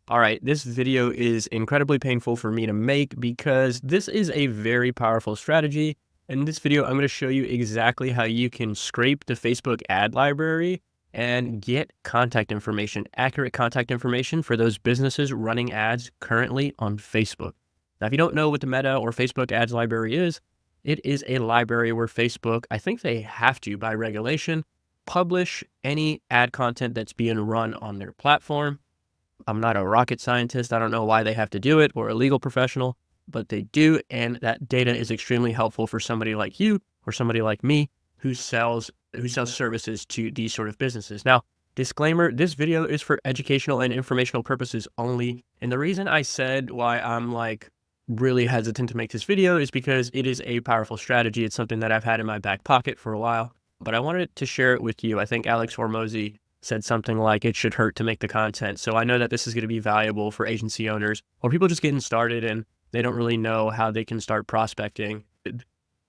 All right, this video is incredibly painful for me to make because this is a very powerful strategy. In this video, I'm going to show you exactly how you can scrape the Facebook ad library and get contact information, accurate contact information for those businesses running ads currently on Facebook. Now, if you don't know what the Meta or Facebook ads library is, it is a library where Facebook, I think they have to, by regulation, publish any ad content that's being run on their platform. I'm not a rocket scientist. I don't know why they have to do it, or a legal professional, but they do. And that data is extremely helpful for somebody like you or somebody like me who sells services to these sort of businesses. Now, disclaimer, this video is for educational and informational purposes only. And the reason I said why I'm really hesitant to make this video is because it is a powerful strategy. It's something that I've had in my back pocket for a while, but I wanted to share it with you. I think 𝐓𝐢𝐦𝐻𝐸 said something like it should hurt to make the content. So I know that this is going to be valuable for agency owners or people just getting started and they don't really know how they can start prospecting.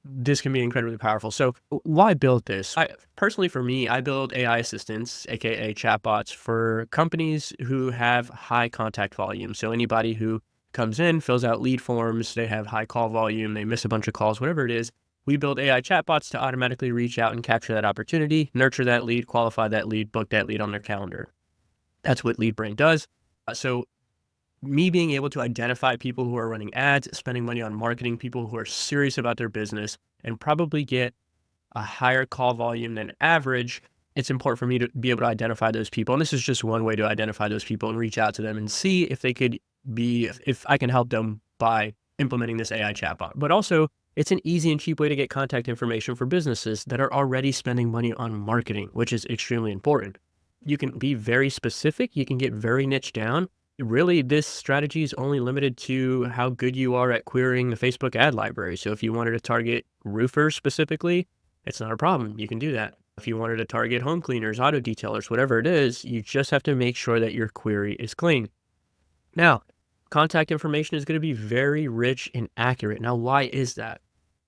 This can be incredibly powerful. So why build this? Personally, for me, I build AI assistants, aka chatbots, for companies who have high contact volume. So anybody who comes in, fills out lead forms, they have high call volume, they miss a bunch of calls, whatever it is. We build AI chatbots to automatically reach out and capture that opportunity, nurture that lead, qualify that lead, book that lead on their calendar. That's what LeadBrain does. So me being able to identify people who are running ads, spending money on marketing, people who are serious about their business, and probably get a higher call volume than average, it's important for me to be able to identify those people. And this is just one way to identify those people and reach out to them and see if they could if I can help them by implementing this AI chatbot. But also, it's an easy and cheap way to get contact information for businesses that are already spending money on marketing, which is extremely important. You can be very specific. You can get very niche down. Really, this strategy is only limited to how good you are at querying the Facebook ad library. So if you wanted to target roofers specifically, it's not a problem. You can do that. If you wanted to target home cleaners, auto detailers, whatever it is, you just have to make sure that your query is clean. Now, contact information is going to be very rich and accurate. Now, why is that?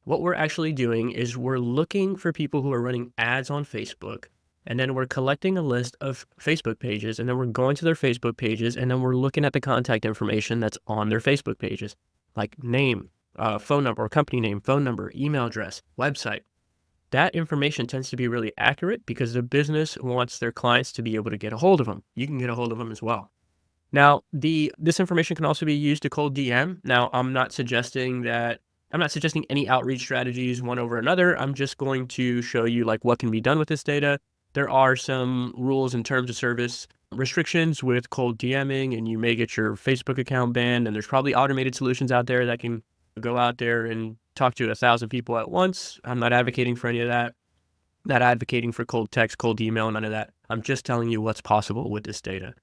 What we're actually doing is we're looking for people who are running ads on Facebook, and then we're collecting a list of Facebook pages, and then we're going to their Facebook pages, and then we're looking at the contact information that's on their Facebook pages, like name, phone number, or company name, phone number, email address, website. That information tends to be really accurate because the business wants their clients to be able to get a hold of them. You can get a hold of them as well. Now, this information can also be used to cold DM. Now, I'm not suggesting any outreach strategies one over another. I'm just going to show you what can be done with this data. There are some rules and terms of service restrictions with cold DMing, and you may get your Facebook account banned, and there's probably automated solutions out there that can go out there and talk to 1,000 people at once. I'm not advocating for any of that. Not advocating for cold text, cold email, none of that. I'm just telling you what's possible with this data.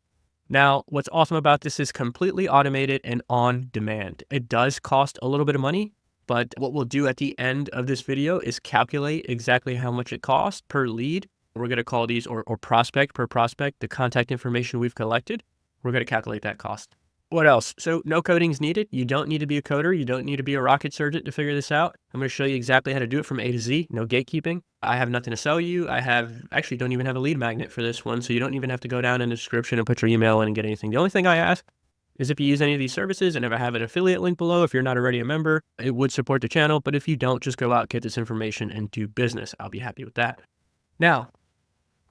Now, what's awesome about this is completely automated and on demand. It does cost a little bit of money, but what we'll do at the end of this video is calculate exactly how much it costs per lead. We're going to call these, or prospect per prospect, the contact information we've collected. We're going to calculate that cost. What else? So no coding is needed. You don't need to be a coder. You don't need to be a rocket surgeon to figure this out. I'm going to show you exactly how to do it from A to Z. No gatekeeping. I have nothing to sell you. Actually don't even have a lead magnet for this one. So you don't even have to go down in the description and put your email in and get anything. The only thing I ask is if you use any of these services, and if I have an affiliate link below, if you're not already a member, it would support the channel. But if you don't, just go out, get this information, and do business. I'll be happy with that. Now,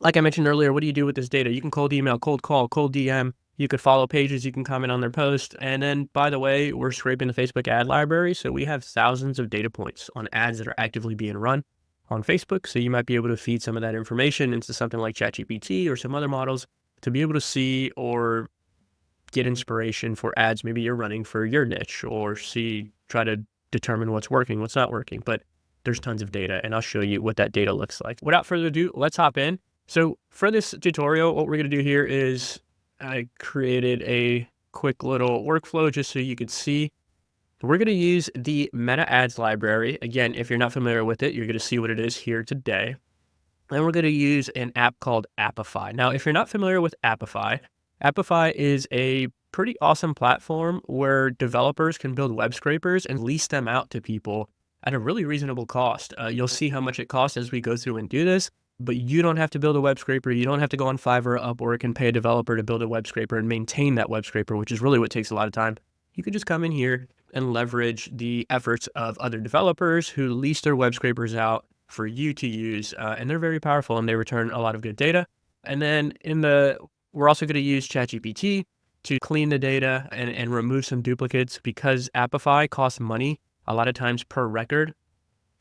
like I mentioned earlier, what do you do with this data? You can cold email, cold call, cold DM. You could follow pages, you can comment on their post. And then, by the way, we're scraping the Facebook ad library. So we have thousands of data points on ads that are actively being run on Facebook. So you might be able to feed some of that information into something like ChatGPT or some other models to be able to see or get inspiration for ads maybe you're running for your niche, or try to determine what's working, what's not working. But there's tons of data, and I'll show you what that data looks like. Without further ado, let's hop in. So for this tutorial, what we're going to do here is I created a quick little workflow just so you could see. We're going to use the Meta Ads library. Again, if you're not familiar with it, you're going to see what it is here today. And we're going to use an app called Apify. Now, if you're not familiar with Apify, Apify is a pretty awesome platform where developers can build web scrapers and lease them out to people at a really reasonable cost. You'll see how much it costs as we go through and do this. but you don't have to build a web scraper. You don't have to go on Fiverr, Upwork, and pay a developer to build a web scraper and maintain that web scraper, which is really what takes a lot of time. You can just come in here and leverage the efforts of other developers who lease their web scrapers out for you to use. And they're very powerful and they return a lot of good data. And then we're also going to use ChatGPT to clean the data and remove some duplicates, because Apify costs money a lot of times per record.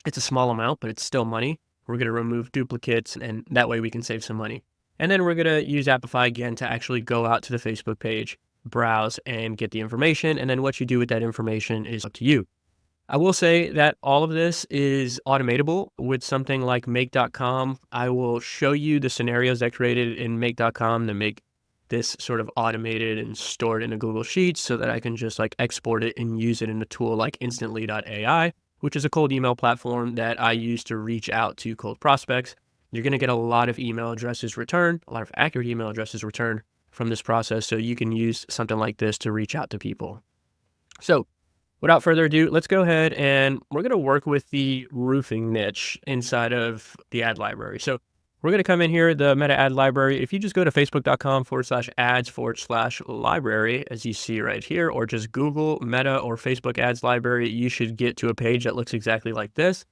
It's a small amount, but it's still money. We're going to remove duplicates, and that way we can save some money. And then we're going to use Apify again to actually go out to the Facebook page, browse, and get the information. And then what you do with that information is up to you. I will say that all of this is automatable with something like make.com. I will show you the scenarios I created in make.com to make this sort of automated and stored in a Google Sheets so that I can just like export it and use it in a tool like instantly.ai, which is a cold email platform that I use to reach out to cold prospects. You're going to get a lot of email addresses returned, a lot of accurate email addresses returned from this process. So you can use something like this to reach out to people. So without further ado, let's go ahead and we're going to work with the roofing niche inside of the ad library. So we're going to come in here, the meta ad library. If you just go to facebook.com/ads/library, as you see right here, or just Google meta or Facebook ads library, you should get to a page that looks exactly like this.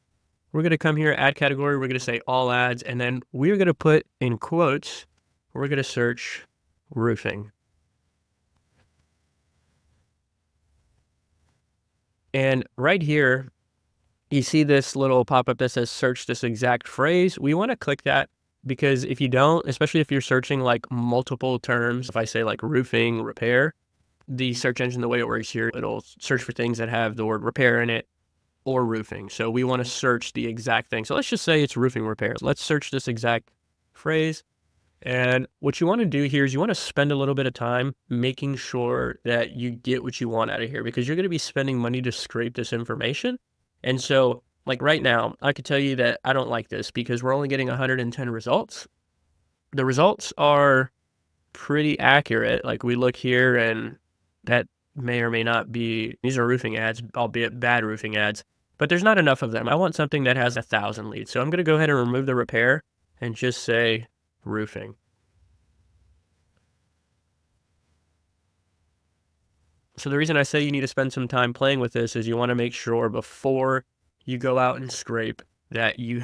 We're going to come here, ad category. We're going to say all ads. And then we're going to put in quotes, we're going to search roofing. And right here, you see this little pop-up that says search this exact phrase. We want to click that, because if you don't, especially if you're searching like multiple terms, if I say like roofing repair, the search engine, the way it works here, it'll search for things that have the word repair in it or roofing. So we want to search the exact thing. So let's just say it's roofing repairs. Let's search this exact phrase. And what you want to do here is you want to spend a little bit of time making sure that you get what you want out of here, because you're going to be spending money to scrape this information. And so like right now, I could tell you that I don't like this because we're only getting 110 results. The results are pretty accurate. Like we look here and that may or may not be, these are roofing ads, albeit bad roofing ads, but there's not enough of them. I want something that has 1,000 leads. So I'm going to go ahead and remove the repair and just say roofing. So the reason I say you need to spend some time playing with this is you want to make sure before you go out and scrape that you're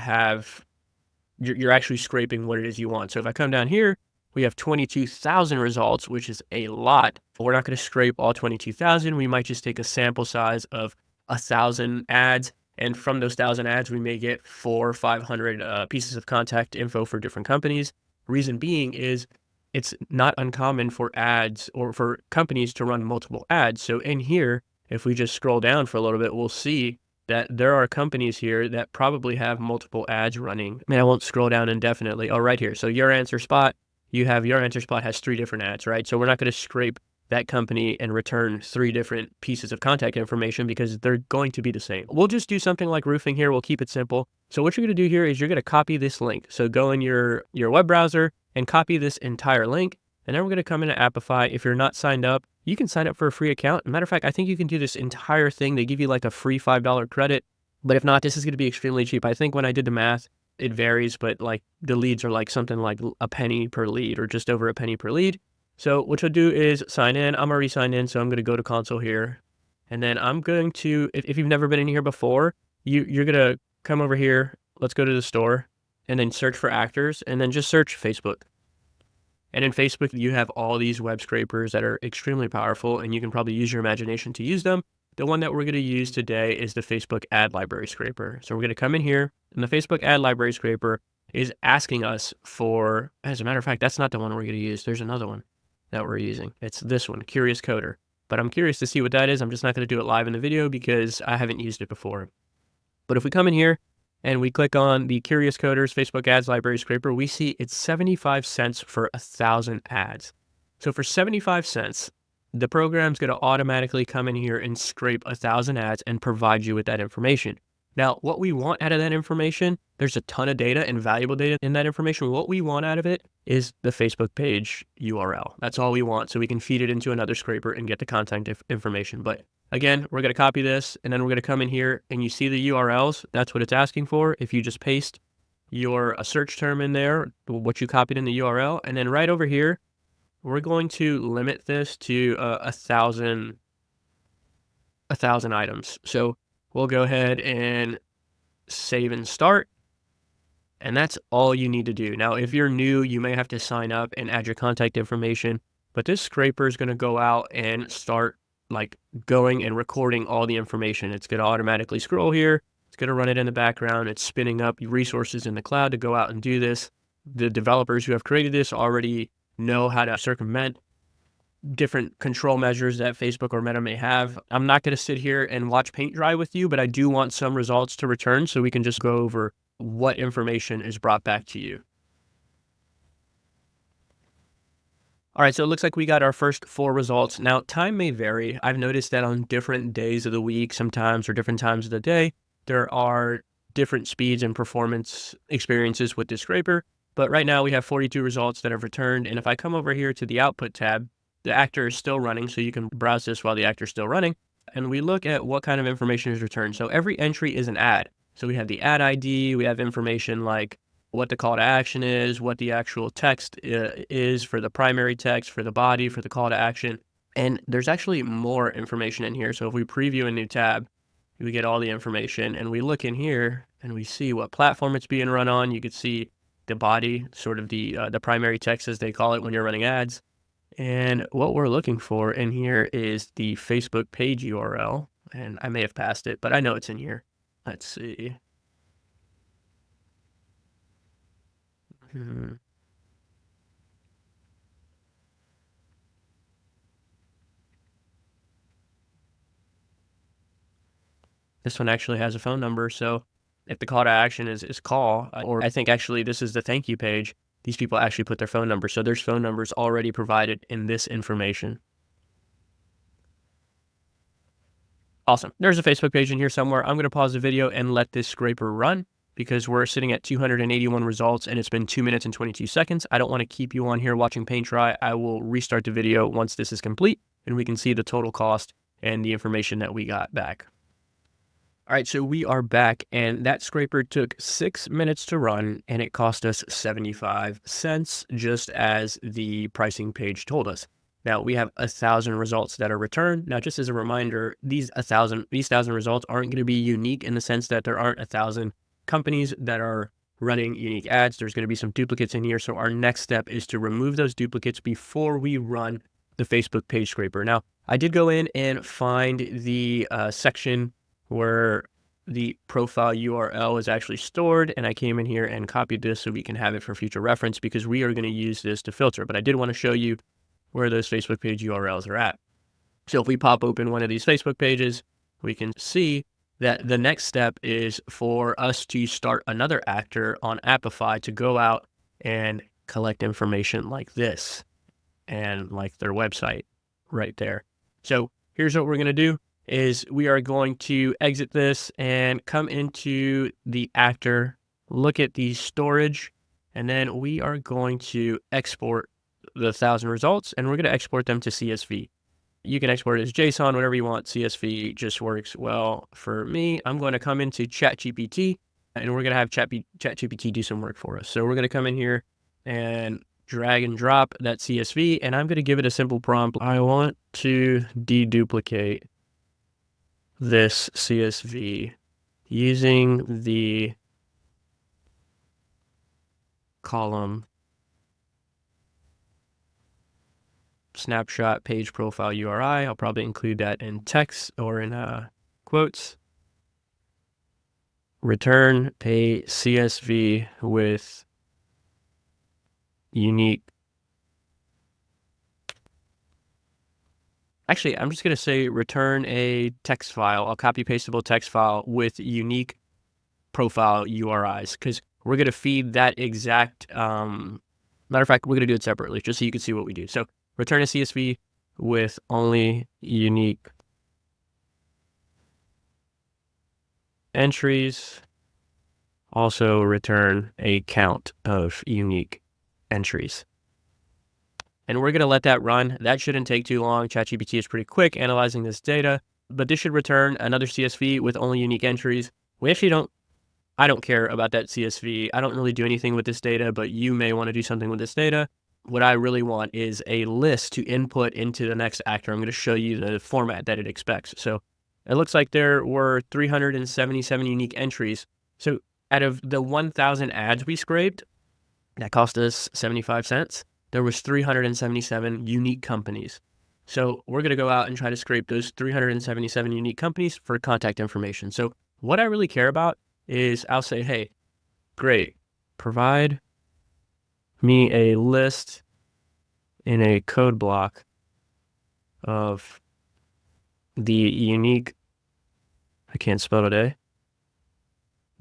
actually scraping what it is you want. So if I come down here, we have 22,000 results, which is a lot. We're not going to scrape all 22,000. We might just take a sample size of 1,000 ads. And from those 1,000 ads, we may get 400 or 500 pieces of contact info for different companies. Reason being is it's not uncommon for ads or for companies to run multiple ads. So in here, if we just scroll down for a little bit, we'll see that there are companies here that probably have multiple ads running. I mean, I won't scroll down indefinitely. Oh, right here. So your answer spot, your answer spot has 3 different ads, right? So we're not going to scrape that company and return 3 different pieces of contact information because they're going to be the same. We'll just do something like roofing here. We'll keep it simple. So what you're going to do here is you're going to copy this link. So go in your web browser and copy this entire link. And then we're going to come into Apify. If you're not signed up, you can sign up for a free account. Matter of fact, I think you can do this entire thing. They give you like a free $5 credit. But if not, this is going to be extremely cheap. I think when I did the math, it varies, but like the leads are like something like a penny per lead or just over a penny per lead. So what you'll do is sign in. I'm already signed in, so I'm going to go to console here. And then I'm going to, if you've never been in here before, you're going to come over here. Let's go to the store and then search for actors and then just search Facebook. And in Facebook, you have all these web scrapers that are extremely powerful, and you can probably use your imagination to use them. The one that we're going to use today is the Facebook ad library scraper. So we're going to come in here, and the Facebook ad library scraper is asking us for, as a matter of fact, that's not the one we're going to use. There's another one that we're using. It's this one, 𝐭𝐫. But I'm curious to see what that is. I'm just not going to do it live in the video because I haven't used it before. But if we come in here and we click on the 𝐭𝐫's Facebook ads library scraper, we see it's 75 cents for 1,000 ads. So for 75 cents, the program's going to automatically come in here and scrape 1,000 ads and provide you with that information. Now, what we want out of that information, there's a ton of data and valuable data in that information. What we want out of it is the Facebook page URL. That's all we want. So we can feed it into another scraper and get the contact information. But again, we're going to copy this and then we're going to come in here and you see the URLs. That's what it's asking for. If you just paste your search term in there, what you copied in the URL. And then right over here, we're going to limit this to 1,000 items. So we'll go ahead and save and start. And that's all you need to do. Now, if you're new, you may have to sign up and add your contact information, but this scraper is going to go out and start like going and recording all the information. It's going to automatically scroll here. It's going to run it in the background. It's spinning up resources in the cloud to go out and do this. The developers who have created this already know how to circumvent different control measures that Facebook or Meta may have. I'm not going to sit here and watch paint dry with you, but I do want some results to return so we can just go over what information is brought back to you. All right, so it looks like we got our first 4 results. Now, time may vary. I've noticed that on different days of the week sometimes, or different times of the day, there are different speeds and performance experiences with this scraper. But right now we have 42 results that have returned. And if I come over here to the output tab, the actor is still running, so you can browse this while the actor is still running. And we look at what kind of information is returned. So every entry is an ad. So we have the ad ID, we have information like what the call to action is, what the actual text is for the primary text, for the body, for the call to action. And there's actually more information in here. So if we preview a new tab, we get all the information, and we look in here and we see what platform it's being run on. You could see the body, sort of the primary text as they call it when you're running ads. And what we're looking for in here is the Facebook page URL. And I may have passed it, but I know it's in here. Let's see. This one actually has a phone number. So if the call to action is call, or I think actually this is the thank you page, these people actually put their phone number. So there's phone numbers already provided in this information. Awesome. There's a Facebook page in here somewhere. I'm going to pause the video and let this scraper run because we're sitting at 281 results and it's been 2 minutes and 22 seconds. I don't want to keep you on here watching paint dry. I will restart the video once this is complete and we can see the total cost and the information that we got back. All right, so we are back, and that scraper took 6 minutes to run, and it cost us 75 cents, just as the pricing page told us. Now, we have 1,000 results that are returned. Now, just as a reminder, these 1,000 results aren't going to be unique in the sense that there aren't 1,000 companies that are running unique ads. There's going to be some duplicates in here, so our next step is to remove those duplicates before we run the Facebook page scraper. Now, I did go in and find the section where the profile URL is actually stored, and I came in here and copied this so we can have it for future reference because we are going to use this to filter. But I did want to show you where those Facebook page URLs are at. So if we pop open one of these Facebook pages, we can see that the next step is for us to start another actor on Apify to go out and collect information like this and like their website right there. So here's what we're going to do. Is we are going to exit this and come into the actor, look at the storage, and then we are going to export the 1,000 results, and we're going to export them to CSV. You can export it as JSON, whatever you want. CSV just works well for me. I'm going to come into ChatGPT, and we're going to have ChatGPT do some work for us. So we're going to come in here and drag and drop that CSV, and I'm going to give it a simple prompt. I want to deduplicate this CSV using the column snapshot page profile URI. I'll probably include that in text or in quotes. Return a CSV with unique. Actually, I'm just going to say return a text file, a copy pastable text file with unique profile URIs, because we're going to feed that exact, matter of fact, we're going to do it separately just so you can see what we do. So return a CSV with only unique entries. Also return a count of unique entries. And we're going to let that run. That shouldn't take too long. ChatGPT is pretty quick analyzing this data, but this should return another CSV with only unique entries. We actually don't, I don't care about that CSV. I don't really do anything with this data, but you may want to do something with this data. What I really want is a list to input into the next actor. I'm going to show you the format that it expects. So it looks like there were 377 unique entries. So out of the 1,000 ads we scraped, that cost us 75 cents. There was 377 unique companies. So we're going to go out and try to scrape those 377 unique companies for contact information. So what I really care about is I'll say, hey, great, provide me a list in a code block of the unique, I can't spell today,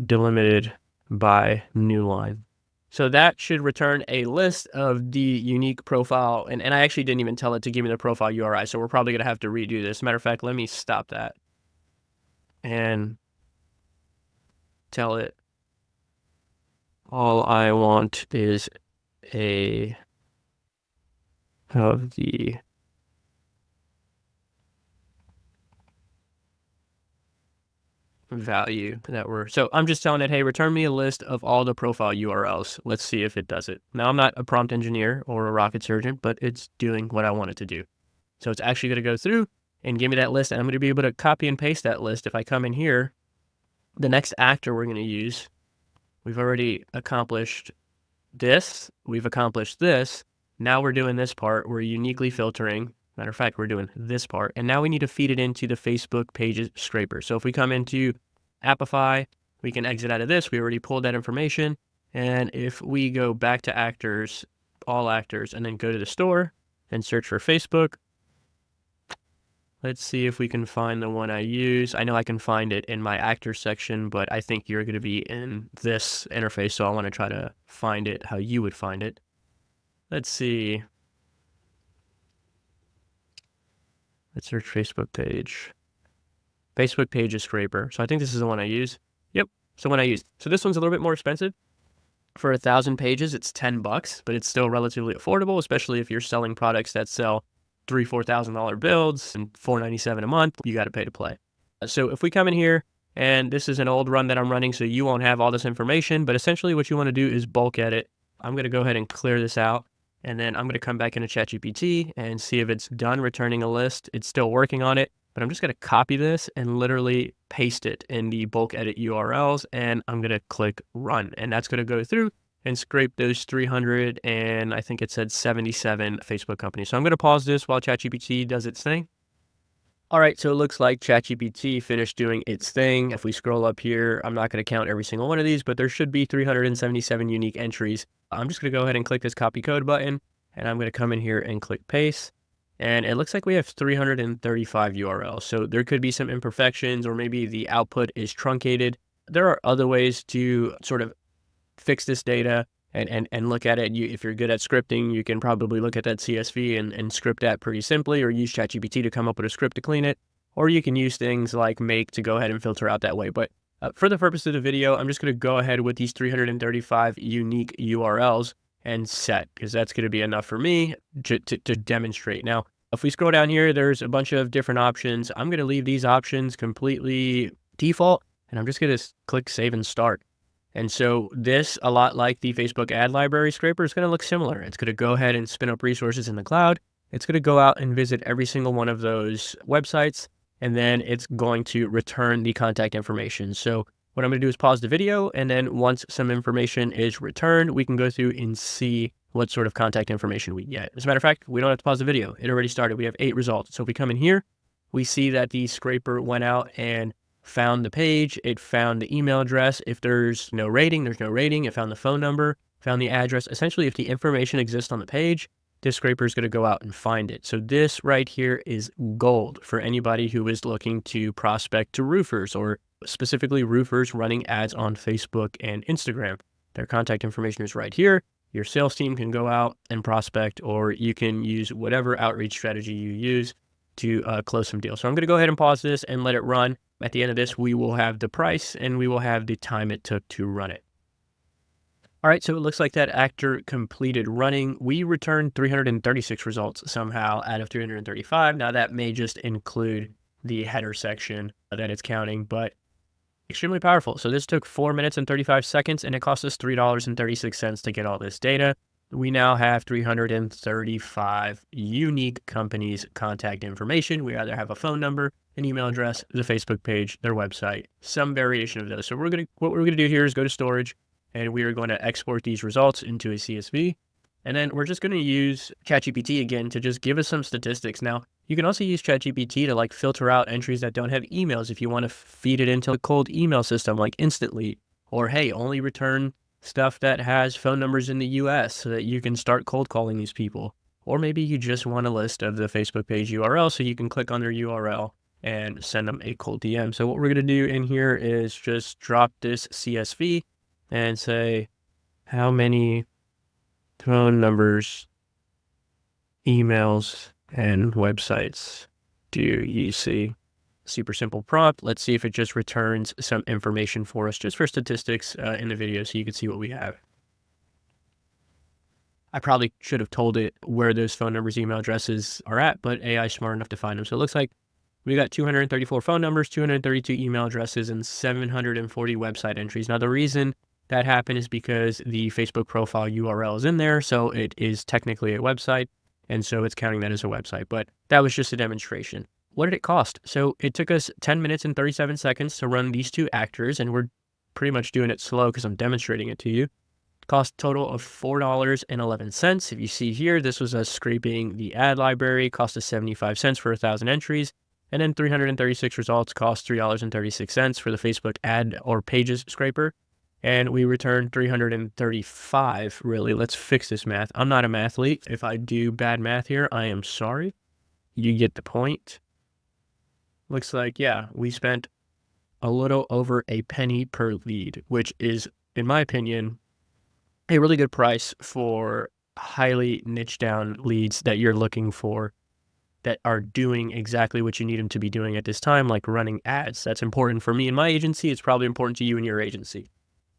delimited by new line. So that should return a list of the unique profile. And I actually didn't even tell it to give me the profile URI. So we're probably going to have to redo this. Matter of fact, let me stop that and tell it all I want is a of the value that we're, so I'm just telling it, hey, return me a list of all the profile URLs. Let's see if it does it. Now, I'm not a prompt engineer or a rocket surgeon, but it's doing what I want it to do. So it's actually going to go through and give me that list, and I'm going to be able to copy and paste that list. If I come in here, the next actor we're going to use, we've already accomplished this. We've accomplished this. Now we're doing this part. We're uniquely filtering. Matter of fact, we're doing this part. And now we need to feed it into the Facebook pages scraper. So if we come into Apify, we can exit out of this. We already pulled that information. And if we go back to actors, all actors, and then go to the store and search for Facebook, let's see if we can find the one I use. I know I can find it in my actor section, but I think you're going to be in this interface. So I want to try to find it how you would find it. Let's see. Let's search Facebook page. Facebook pages scraper. So I think this is the one I use. Yep, it's the one I use. So this one's a little bit more expensive. For 1,000 pages, it's $10, but it's still relatively affordable, especially if you're selling products that sell $3,000-$4,000 builds and $497 a month. You got to pay to play. So if we come in here, and this is an old run that I'm running, so you won't have all this information, but essentially what you want to do is bulk edit. I'm going to go ahead and clear this out. And then I'm going to come back into ChatGPT and see if it's done returning a list. It's still working on it, but I'm just going to copy this and literally paste it in the bulk edit URLs. And I'm going to click run. And that's going to go through and scrape those 300 and I think it said 77 Facebook companies. So I'm going to pause this while ChatGPT does its thing. All right, so it looks like ChatGPT finished doing its thing. If we scroll up here, I'm not going to count every single one of these, but there should be 377 unique entries. I'm just going to go ahead and click this copy code button, and I'm going to come in here and click paste. And it looks like we have 335 URLs. So there could be some imperfections, or maybe the output is truncated. There are other ways to sort of fix this data and look at it. If you're good at scripting, you can probably look at that CSV and script that pretty simply, or use ChatGPT to come up with a script to clean it, or you can use things like Make to go ahead and filter out that way. But for the purpose of the video, I'm just going to go ahead with these 335 unique URLs and set, because that's going to be enough for me to demonstrate. Now, if we scroll down here, there's a bunch of different options. I'm going to leave these options completely default, and I'm just going to click save and start. And so this, a lot like the Facebook ad library scraper, is going to look similar. It's going to go ahead and spin up resources in the cloud. It's going to go out and visit every single one of those websites, and then it's going to return the contact information. So what I'm going to do is pause the video, and then once some information is returned, we can go through and see what sort of contact information we get. As a matter of fact, we don't have to pause the video. It already started. We have 8 results. So if we come in here, we see that the scraper went out and found the page. It found the email address. If there's no rating, there's no rating. It found the phone number, found the address. Essentially, if the information exists on the page, this scraper is going to go out and find it. So this right here is gold for anybody who is looking to prospect to roofers, or specifically roofers running ads on Facebook and Instagram. Their contact information is right here. Your sales team can go out and prospect, or you can use whatever outreach strategy you use to close some deals. So I'm going to go ahead and pause this and let it run. At the end of this, we will have the price and we will have the time it took to run it. All right, so it looks like that actor completed running. We returned 336 results somehow out of 335. Now that may just include the header section that it's counting, but Extremely powerful. So this took 4 minutes and 35 seconds, and it cost us $3.36 to get all this data. We now have 335 unique companies' contact information. We either have a phone number, an email address, the Facebook page, their website, some variation of those. So what we're gonna do here is go to storage, and we are going to export these results into a CSV. And then we're just going to use ChatGPT again to just give us some statistics. Now, you can also use ChatGPT to like filter out entries that don't have emails if you want to feed it into a cold email system like instantly, or hey, only return stuff that has phone numbers in the US so that you can start cold calling these people. Or maybe you just want a list of the Facebook page URL so you can click on their URL and send them a cold DM. So what we're going to do in here is just drop this CSV and say, how many phone numbers, emails, and websites do you see? Super simple prompt. Let's see if it just returns some information for us just for statistics in the video so you can see what we have. I probably should have told it where those phone numbers, email addresses are at, but AI is smart enough to find them. So it looks like we got 234 phone numbers, 232 email addresses, and 740 website entries. Now, the reason that happened is because the Facebook profile URL is in there, so it is technically a website, and so it's counting that as a website. But that was just a demonstration. What did it cost? So it took us 10 minutes and 37 seconds to run these two actors, and we're pretty much doing it slow because I'm demonstrating it to you. Cost total of $4.11. If you see here, this was us scraping the ad library, cost us 75 cents for 1,000 entries, and then 336 results cost $3.36 for the Facebook ad or pages scraper. And we returned 335, really. Let's fix this math. I'm not a mathlete. If I do bad math here, I am sorry. You get the point. Looks like, yeah, we spent a little over a penny per lead, which is, in my opinion, a really good price for highly niche down leads that you're looking for that are doing exactly what you need them to be doing at this time, like running ads. That's important for me and my agency. It's probably important to you and your agency.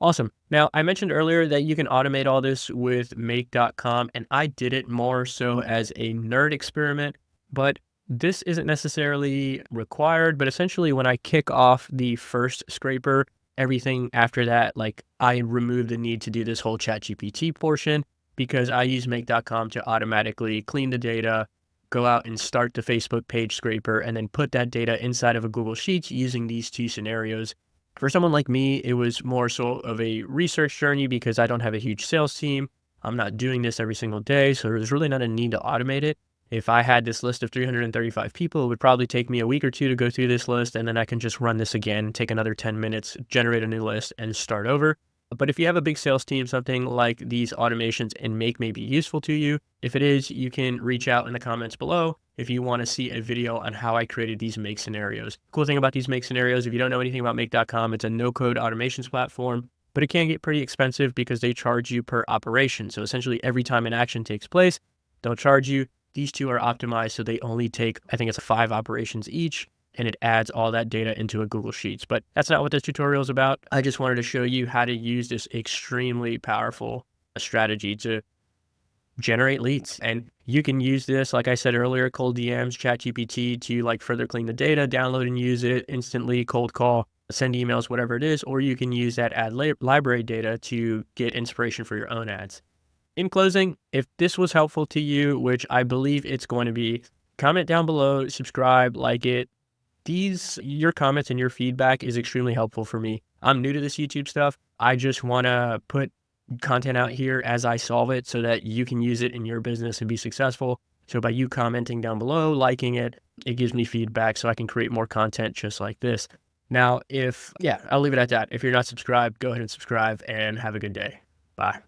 Awesome. Now, I mentioned earlier that you can automate all this with make.com, and I did it more so as a nerd experiment, but this isn't necessarily required. But essentially, when I kick off the first scraper, everything after that, like I remove the need to do this whole ChatGPT portion because I use make.com to automatically clean the data, go out and start the Facebook page scraper, and then put that data inside of a Google Sheets using these two scenarios. For someone like me, it was more so of a research journey because I don't have a huge sales team. I'm not doing this every single day, so there's really not a need to automate it. If I had this list of 335 people, it would probably take me a week or two to go through this list, and then I can just run this again, take another 10 minutes, generate a new list, and start over. But if you have a big sales team, something like these automations and Make may be useful to you. If it is, you can reach out in the comments below if you want to see a video on how I created these Make scenarios. Cool thing about these Make scenarios, if you don't know anything about Make.com, it's a no-code automations platform, but it can get pretty expensive because they charge you per operation. So essentially every time an action takes place, they'll charge you. These two are optimized, so they only take, I think it's 5 operations each, and it adds all that data into a Google Sheets. But that's not what this tutorial is about. I just wanted to show you how to use this extremely powerful strategy to generate leads. And you can use this, like I said earlier, cold DMs, ChatGPT to like further clean the data, download and use it instantly, cold call, send emails, whatever it is, or you can use that ad library data to get inspiration for your own ads. In closing, if this was helpful to you, which I believe it's going to be, comment down below, subscribe, like it. Your comments and your feedback is extremely helpful for me. I'm new to this YouTube stuff. I just want to put content out here as I solve it so that you can use it in your business and be successful. So by you commenting down below, liking it, it gives me feedback so I can create more content just like this. Now, I'll leave it at that. If you're not subscribed, go ahead and subscribe and have a good day. Bye.